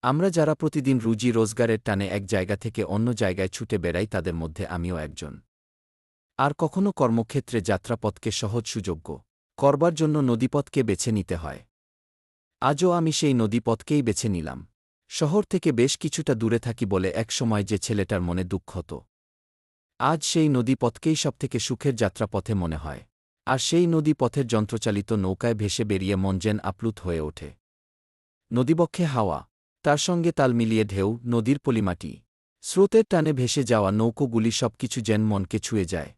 আমরা যারা প্রতিদিন রুজি রোজগারের টানে এক জায়গা থেকে অন্য জায়গায় ছুটে বেড়াই তাদের মধ্যে আমিও একজন। আর কখনো কর্মক্ষেত্রে যাত্রাপথকে সহজ সুযোগ্য করবার জন্য নদীপথকে বেছে নিতে হয়। আজও আমি সেই নদীপথকেই বেছে নিলাম। শহর থেকে বেশ কিছুটা দূরে থাকি বলে একসময় যে ছেলেটার মনে দুঃখ হতো, আজ সেই নদীপথকেই সবথেকে সুখের যাত্রাপথে মনে হয়। আর সেই নদীপথের যন্ত্রচালিত নৌকায় ভেসে বেরিয়ে মন যেন আপ্লুত হয়ে ওঠে। নদীবক্ষে হাওয়া, তার সঙ্গে তাল মিলিয়ে ঢেউ, নদীর পলিমাটি, স্রোতের টানে ভেসে যাওয়া নৌকোগুলি সবকিছু যেন মনকে ছুঁয়ে যায়।